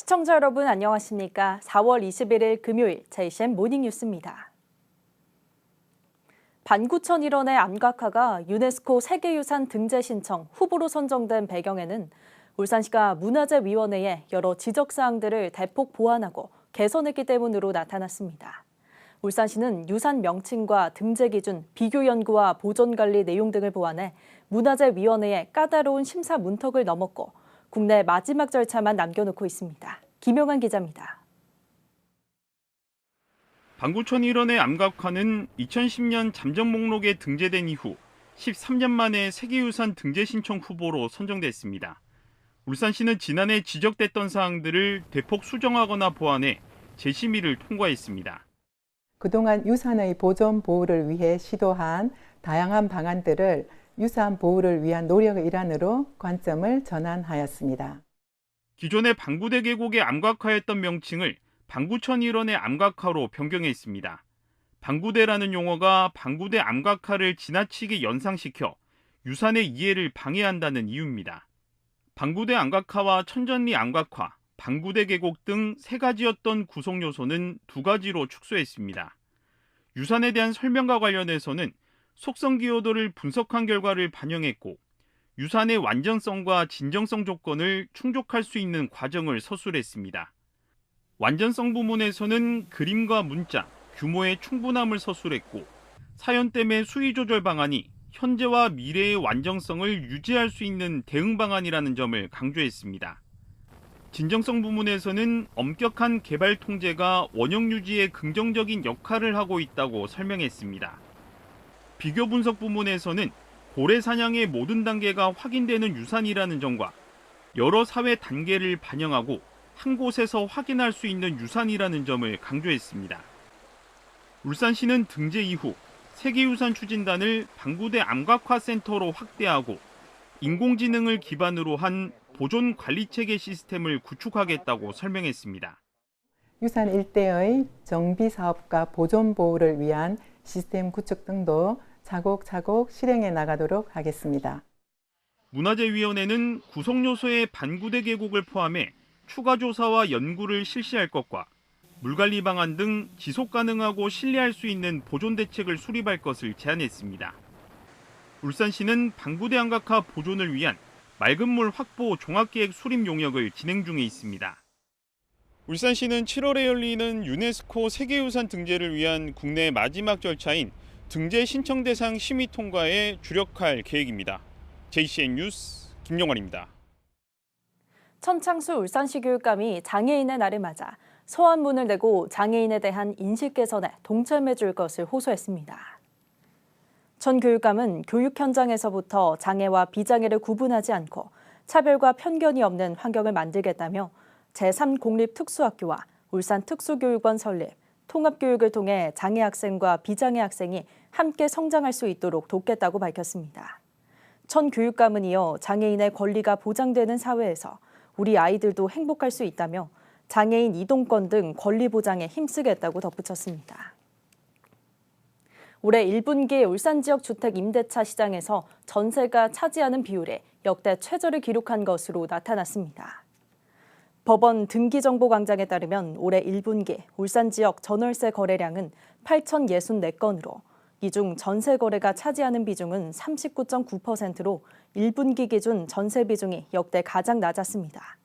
시청자 여러분 안녕하십니까? 4월 21일 금요일 JCN 모닝뉴스입니다. 반구천 일원의 암각화가 유네스코 세계유산 등재 신청 후보로 선정된 배경에는 울산시가 문화재위원회에 여러 지적사항들을 대폭 보완하고 개선했기 때문으로 나타났습니다. 울산시는 유산 명칭과 등재 기준, 비교 연구와 보존 관리 내용 등을 보완해 문화재위원회의 까다로운 심사 문턱을 넘었고 국내 마지막 절차만 남겨놓고 있습니다. 김용환 기자입니다. 반구천 일원의 암각화는 2010년 잠정 목록에 등재된 이후 13년 만에 세계유산 등재 신청 후보로 선정됐습니다. 울산시는 지난해 지적됐던 사항들을 대폭 수정하거나 보완해 재심의를 통과했습니다. 그동안 유산의 보존 보호를 위해 시도한 다양한 방안들을 유산 보호를 위한 노력의 일환으로 관점을 전환하였습니다. 기존의 방구대 계곡의 암각화였던 명칭을 반구천 일원의 암각화로 변경했습니다. 방구대라는 용어가 방구대 암각화를 지나치게 연상시켜 유산의 이해를 방해한다는 이유입니다. 방구대 암각화와 천전리 암각화, 방구대 계곡 등 세 가지였던 구성 요소는 두 가지로 축소했습니다. 유산에 대한 설명과 관련해서는 속성 기여도를 분석한 결과를 반영했고 유산의 완전성과 진정성 조건을 충족할 수 있는 과정을 서술했습니다. 완전성 부문에서는 그림과 문자, 규모의 충분함을 서술했고 사연댐의 수위 조절 방안이 현재와 미래의 완전성을 유지할 수 있는 대응 방안이라는 점을 강조했습니다. 진정성 부문에서는 엄격한 개발 통제가 원형 유지에 긍정적인 역할을 하고 있다고 설명했습니다. 비교 분석 부문에서는 고래 사냥의 모든 단계가 확인되는 유산이라는 점과 여러 사회 단계를 반영하고 한 곳에서 확인할 수 있는 유산이라는 점을 강조했습니다. 울산시는 등재 이후 세계유산 추진단을 방구대 암각화 센터로 확대하고 인공지능을 기반으로 한 보존 관리 체계 시스템을 구축하겠다고 설명했습니다. 유산 일대의 정비 사업과 보존 보호를 위한 시스템 구축 등도 차곡차곡 실행해 나가도록 하겠습니다. 문화재위원회는 구성 요소의 반구대 계곡을 포함해 추가 조사와 연구를 실시할 것과 물관리 방안 등 지속 가능하고 신뢰할 수 있는 보존 대책을 수립할 것을 제안했습니다. 울산시는 방구대 암각화 보존을 위한 맑은 물 확보 종합계획 수립 용역을 진행 중에 있습니다. 울산시는 7월에 열리는 유네스코 세계유산 등재를 위한 국내 마지막 절차인 등재 신청 대상 심의 통과에 주력할 계획입니다. JCN 뉴스 김용환입니다. 천창수 울산시 교육감이 장애인의 날을 맞아 서한문을 내고 장애인에 대한 인식 개선에 동참해 줄 것을 호소했습니다. 천 교육감은 교육 현장에서부터 장애와 비장애를 구분하지 않고 차별과 편견이 없는 환경을 만들겠다며 제3공립특수학교와 울산특수교육원 설립, 통합교육을 통해 장애 학생과 비장애 학생이 함께 성장할 수 있도록 돕겠다고 밝혔습니다. 천 교육감은 이어 장애인의 권리가 보장되는 사회에서 우리 아이들도 행복할 수 있다며 장애인 이동권 등 권리 보장에 힘쓰겠다고 덧붙였습니다. 올해 1분기 울산 지역 주택 임대차 시장에서 전세가 차지하는 비율이 역대 최저를 기록한 것으로 나타났습니다. 법원 등기정보광장에 따르면 올해 1분기 울산 지역 전월세 거래량은 8,064건으로 이 중 전세 거래가 차지하는 비중은 39.9%로 1분기 기준 전세 비중이 역대 가장 낮았습니다.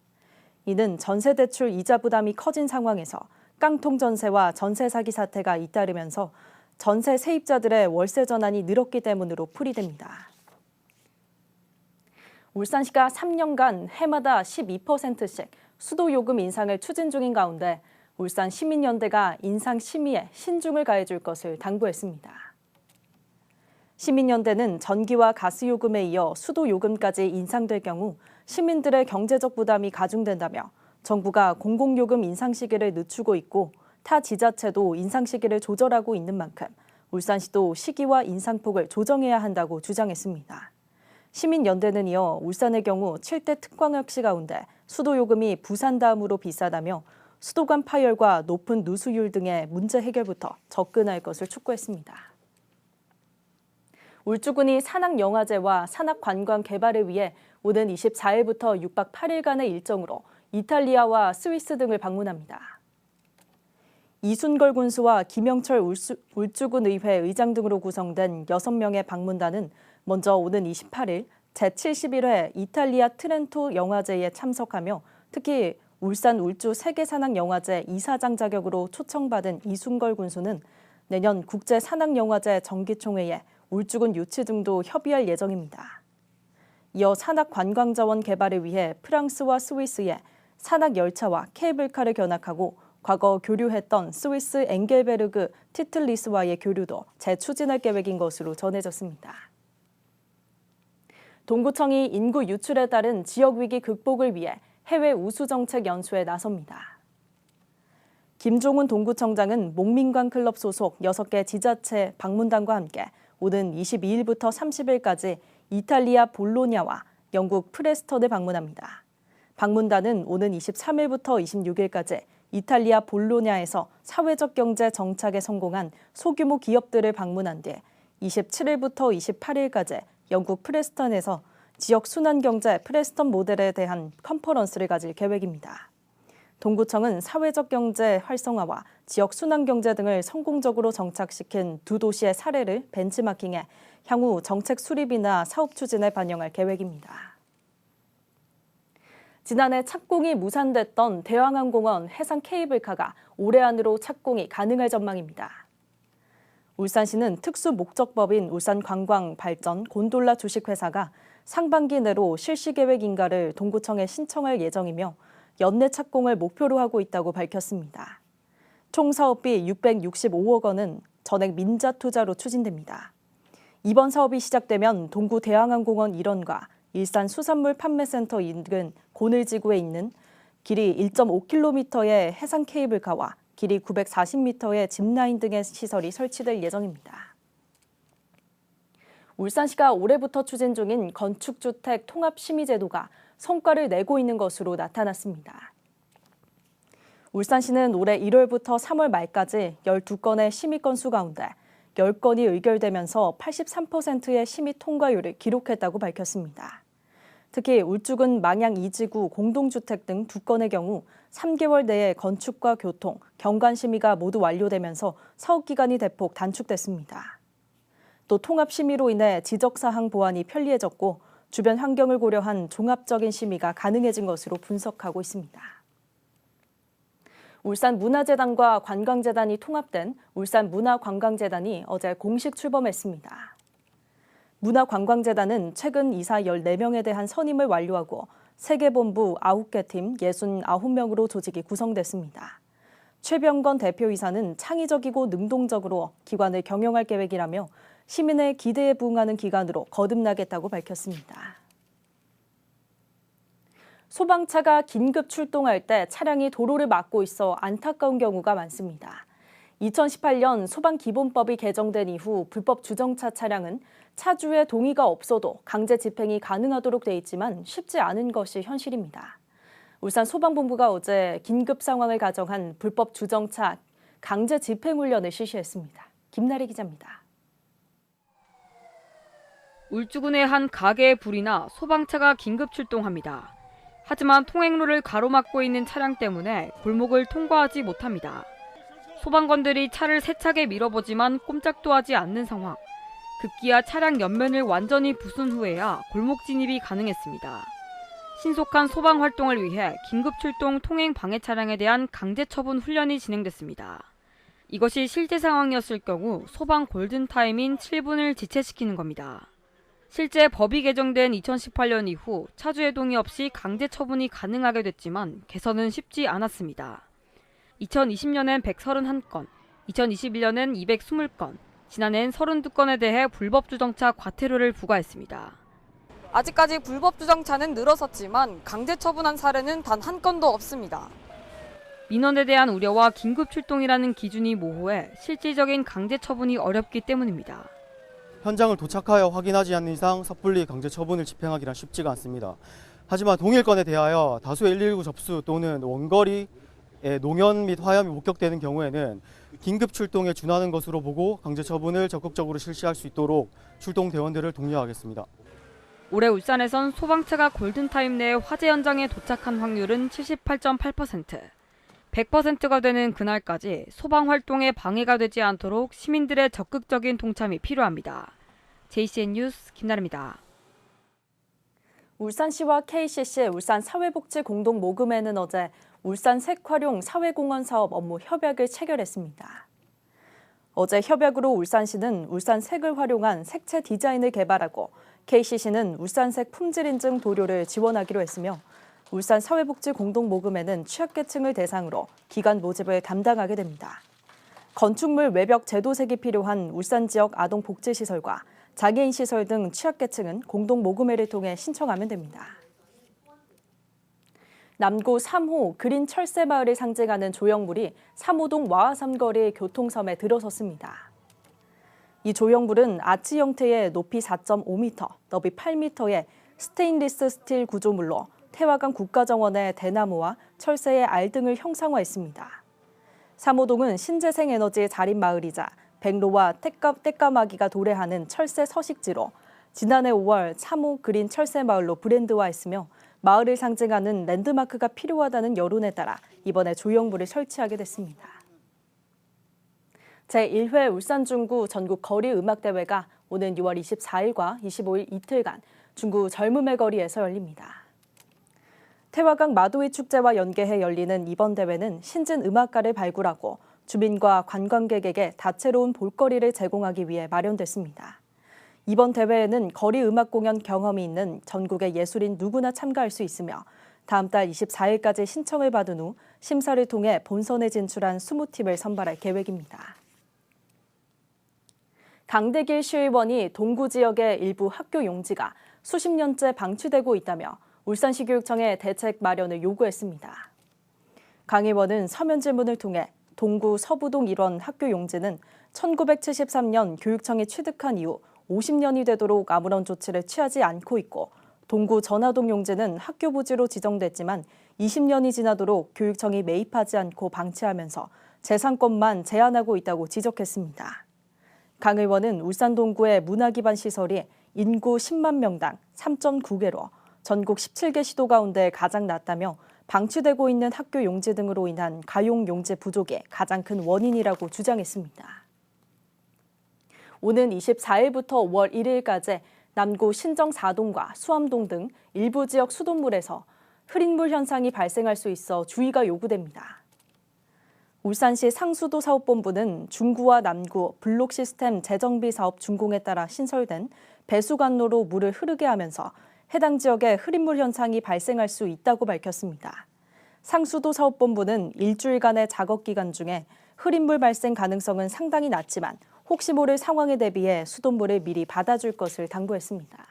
이는 전세 대출 이자 부담이 커진 상황에서 깡통 전세와 전세 사기 사태가 잇따르면서 전세 세입자들의 월세 전환이 늘었기 때문으로 풀이됩니다. 울산시가 3년간 해마다 12%씩 수도 요금 인상을 추진 중인 가운데 울산 시민연대가 인상 심의에 신중을 가해줄 것을 당부했습니다. 시민연대는 전기와 가스 요금에 이어 수도 요금까지 인상될 경우 시민들의 경제적 부담이 가중된다며 정부가 공공요금 인상 시기를 늦추고 있고 타 지자체도 인상 시기를 조절하고 있는 만큼 울산시도 시기와 인상폭을 조정해야 한다고 주장했습니다. 시민연대는 이어 울산의 경우 7대 특광역시 가운데 수도요금이 부산 다음으로 비싸다며 수도관 파열과 높은 누수율 등의 문제 해결부터 접근할 것을 촉구했습니다. 울주군이 산악영화제와 산악관광 개발을 위해 오는 24일부터 6박 8일간의 일정으로 이탈리아와 스위스 등을 방문합니다. 이순걸 군수와 김영철 울주군 의회 의장 등으로 구성된 6명의 방문단은 먼저 오는 28일 제71회 이탈리아 트렌토 영화제에 참석하며 특히 울산 울주 세계산악영화제 이사장 자격으로 초청받은 이순걸 군수는 내년 국제산악영화제 정기총회에 울주군 유치 등도 협의할 예정입니다. 이어 산악관광자원 개발을 위해 프랑스와 스위스에 산악열차와 케이블카를 견학하고 과거 교류했던 스위스 엥겔베르그 티틀리스와의 교류도 재추진할 계획인 것으로 전해졌습니다. 동구청이 인구 유출에 따른 지역위기 극복을 위해 해외 우수정책 연수에 나섭니다. 김종훈 동구청장은 목민관 클럽 소속 6개 지자체 방문단과 함께 오는 22일부터 30일까지 이탈리아 볼로냐와 영국 프레스턴을 방문합니다. 방문단은 오는 23일부터 26일까지 이탈리아 볼로냐에서 사회적 경제 정착에 성공한 소규모 기업들을 방문한 뒤 27일부터 28일까지 영국 프레스턴에서 지역 순환경제 프레스턴 모델에 대한 컨퍼런스를 가질 계획입니다. 동구청은 사회적 경제 활성화와 지역 순환경제 등을 성공적으로 정착시킨 두 도시의 사례를 벤치마킹해 향후 정책 수립이나 사업 추진에 반영할 계획입니다. 지난해 착공이 무산됐던 대왕항공원 해상 케이블카가 올해 안으로 착공이 가능할 전망입니다. 울산시는 특수 목적법인 울산관광발전 곤돌라 주식회사가 상반기 내로 실시 계획 인가를 동구청에 신청할 예정이며 연내 착공을 목표로 하고 있다고 밝혔습니다. 총 사업비 665억 원은 전액 민자 투자로 추진됩니다. 이번 사업이 시작되면 동구 대왕항공원 일원과 일산 수산물 판매센터 인근 고늘지구에 있는 길이 1.5km의 해상 케이블카와 길이 940m의 짚라인 등의 시설이 설치될 예정입니다. 울산시가 올해부터 추진 중인 건축주택 통합심의제도가 성과를 내고 있는 것으로 나타났습니다. 울산시는 올해 1월부터 3월 말까지 12건의 심의 건수 가운데 10건이 의결되면서 83%의 심의 통과율을 기록했다고 밝혔습니다. 특히 울주군 망양 2지구 공동주택 등 2건의 경우 3개월 내에 건축과 교통, 경관 심의가 모두 완료되면서 사업기간이 대폭 단축됐습니다. 또 통합심의로 인해 지적사항 보완이 편리해졌고 주변 환경을 고려한 종합적인 심의가 가능해진 것으로 분석하고 있습니다. 울산문화재단과 관광재단이 통합된 울산문화관광재단이 어제 공식 출범했습니다. 문화관광재단은 최근 이사 14명에 대한 선임을 완료하고 세계본부 9개 팀 69명으로 조직이 구성됐습니다. 최병건 대표이사는 창의적이고 능동적으로 기관을 경영할 계획이라며 시민의 기대에 부응하는 기관으로 거듭나겠다고 밝혔습니다. 소방차가 긴급 출동할 때 차량이 도로를 막고 있어 안타까운 경우가 많습니다. 2018년 소방기본법이 개정된 이후 불법 주정차 차량은 차주의 동의가 없어도 강제 집행이 가능하도록 돼 있지만 쉽지 않은 것이 현실입니다. 울산 소방본부가 어제 긴급 상황을 가정한 불법 주정차 강제 집행 훈련을 실시했습니다. 김나래 기자입니다. 울주군의 한 가게에 불이 나 소방차가 긴급 출동합니다. 하지만 통행로를 가로막고 있는 차량 때문에 골목을 통과하지 못합니다. 소방관들이 차를 세차게 밀어보지만 꼼짝도 하지 않는 상황. 급기야 차량 옆면을 완전히 부순 후에야 골목 진입이 가능했습니다. 신속한 소방 활동을 위해 긴급 출동 통행 방해 차량에 대한 강제 처분 훈련이 진행됐습니다. 이것이 실제 상황이었을 경우 소방 골든타임인 7분을 지체시키는 겁니다. 실제 법이 개정된 2018년 이후 차주의 동의 없이 강제 처분이 가능하게 됐지만 개선은 쉽지 않았습니다. 2020년엔 131건, 2021년엔 220건, 지난해엔 32건에 대해 불법 주정차 과태료를 부과했습니다. 아직까지 불법 주정차는 늘어섰지만 강제 처분한 사례는 단 한 건도 없습니다. 민원에 대한 우려와 긴급 출동이라는 기준이 모호해 실질적인 강제 처분이 어렵기 때문입니다. 현장을 도착하여 확인하지 않는 이상 섣불리 강제 처분을 집행하기란 쉽지가 않습니다. 하지만 동일 건에 대하여 다수의 119 접수 또는 원거리 농연 및 화염이 목격되는 경우에는 긴급 출동에 준하는 것으로 보고 강제 처분을 적극적으로 실시할 수 있도록 출동 대원들을 독려하겠습니다. 올해 울산에선 소방차가 골든타임 내에 화재 현장에 도착한 확률은 78.8%. 100%가 되는 그날까지 소방 활동에 방해가 되지 않도록 시민들의 적극적인 동참이 필요합니다. JCN 뉴스 김나래입니다. 울산시와 KCC 울산사회복지공동모금회는 어제 울산 색활용 사회공헌 사업 업무 협약을 체결했습니다. 어제 협약으로 울산시는 울산색을 활용한 색채 디자인을 개발하고 KCC는 울산색 품질 인증 도료를 지원하기로 했으며 울산사회복지공동모금회는 취약계층을 대상으로 기관 모집을 담당하게 됩니다. 건축물 외벽 제도색이 필요한 울산 지역 아동복지시설과 장애인 시설 등 취약계층은 공동모금회를 통해 신청하면 됩니다. 남구 3호 그린 철새마을을 상징하는 조형물이 3호동 와하삼거리 교통섬에 들어섰습니다. 이 조형물은 아치 형태의 높이 4.5m, 너비 8m의 스테인리스 스틸 구조물로 태화강 국가정원의 대나무와 철새의 알 등을 형상화했습니다. 3호동은 신재생에너지의 자립마을이자 백로와 떼까마귀가 도래하는 철새 서식지로 지난해 5월 3호 그린 철새마을로 브랜드화했으며 마을을 상징하는 랜드마크가 필요하다는 여론에 따라 이번에 조형물을 설치하게 됐습니다. 제1회 울산중구 전국 거리음악대회가 오는 6월 24일과 25일 이틀간 중구 젊음의 거리에서 열립니다. 태화강 마도이 축제와 연계해 열리는 이번 대회는 신진 음악가를 발굴하고 주민과 관광객에게 다채로운 볼거리를 제공하기 위해 마련됐습니다. 이번 대회에는 거리 음악 공연 경험이 있는 전국의 예술인 누구나 참가할 수 있으며 다음 달 24일까지 신청을 받은 후 심사를 통해 본선에 진출한 20팀을 선발할 계획입니다. 강대길 시의원이 동구 지역의 일부 학교 용지가 수십 년째 방치되고 있다며 울산시 교육청에 대책 마련을 요구했습니다. 강 의원은 서면 질문을 통해 동구 서부동 일원 학교 용지는 1973년 교육청이 취득한 이후 50년이 되도록 아무런 조치를 취하지 않고 있고 동구 전화동 용지는 학교 부지로 지정됐지만 20년이 지나도록 교육청이 매입하지 않고 방치하면서 재산권만 제한하고 있다고 지적했습니다. 강 의원은 울산 동구의 문화기반 시설이 인구 10만 명당 3.9개로 전국 17개 시도 가운데 가장 낮다며 방치되고 있는 학교 용지 등으로 인한 가용 용지 부족의 가장 큰 원인이라고 주장했습니다. 오는 24일부터 5월 1일까지 남구 신정 4동과 수암동 등 일부 지역 수돗물에서 흐린물 현상이 발생할 수 있어 주의가 요구됩니다. 울산시 상수도 사업본부는 중구와 남구 블록 시스템 재정비 사업 준공에 따라 신설된 배수관로로 물을 흐르게 하면서 해당 지역에 흐린물 현상이 발생할 수 있다고 밝혔습니다. 상수도 사업본부는 일주일간의 작업 기간 중에 흐린물 발생 가능성은 상당히 낮지만 혹시 모를 상황에 대비해 수돗물을 미리 받아줄 것을 당부했습니다.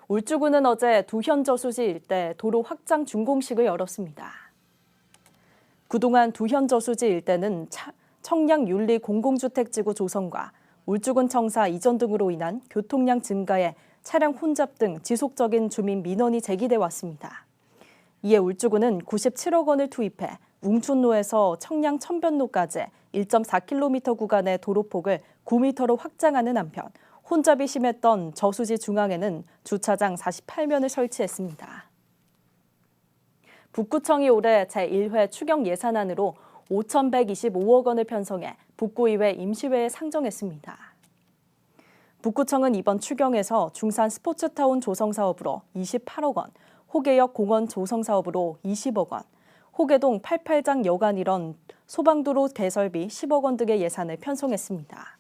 울주군은 어제 두현저수지 일대 도로 확장 준공식을 열었습니다. 그동안 두현저수지 일대는 청량윤리 공공주택지구 조성과 울주군 청사 이전 등으로 인한 교통량 증가에 차량 혼잡 등 지속적인 주민 민원이 제기돼 왔습니다. 이에 울주군은 97억 원을 투입해 웅춘로에서 청량 천변로까지 1.4km 구간의 도로폭을 9m로 확장하는 한편 혼잡이 심했던 저수지 중앙에는 주차장 48면을 설치했습니다. 북구청이 올해 제1회 추경 예산안으로 5,125억 원을 편성해 북구의회 임시회에 상정했습니다. 북구청은 이번 추경에서 중산 스포츠타운 조성 사업으로 28억 원, 호계역 공원 조성 사업으로 20억 원, 호계동 88장 여관 일원 소방도로 개설비 10억 원 등의 예산을 편성했습니다.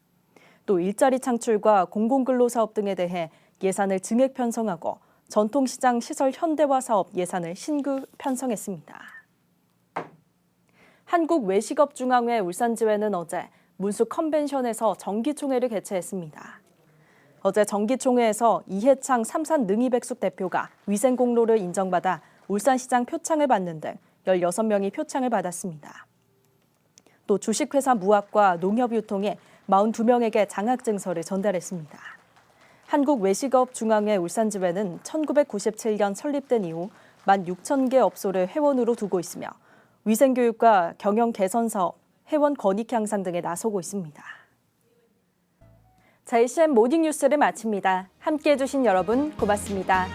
또 일자리 창출과 공공근로 사업 등에 대해 예산을 증액 편성하고 전통시장 시설 현대화 사업 예산을 신규 편성했습니다. 한국외식업중앙회 울산지회는 어제 문수 컨벤션에서 정기총회를 개최했습니다. 어제 정기총회에서 이해창 삼산능이백숙 대표가 위생공로를 인정받아 울산시장 표창을 받는 등 16명이 표창을 받았습니다. 또 주식회사 무학과 농협유통에 42명에게 장학증서를 전달했습니다. 한국외식업중앙회 울산지회는 1997년 설립된 이후 16,000개 업소를 회원으로 두고 있으며 위생교육과 경영 개선 사업, 회원 권익 향상 등에 나서고 있습니다. JCM 모닝 뉴스를 마칩니다. 함께해 주신 여러분 고맙습니다.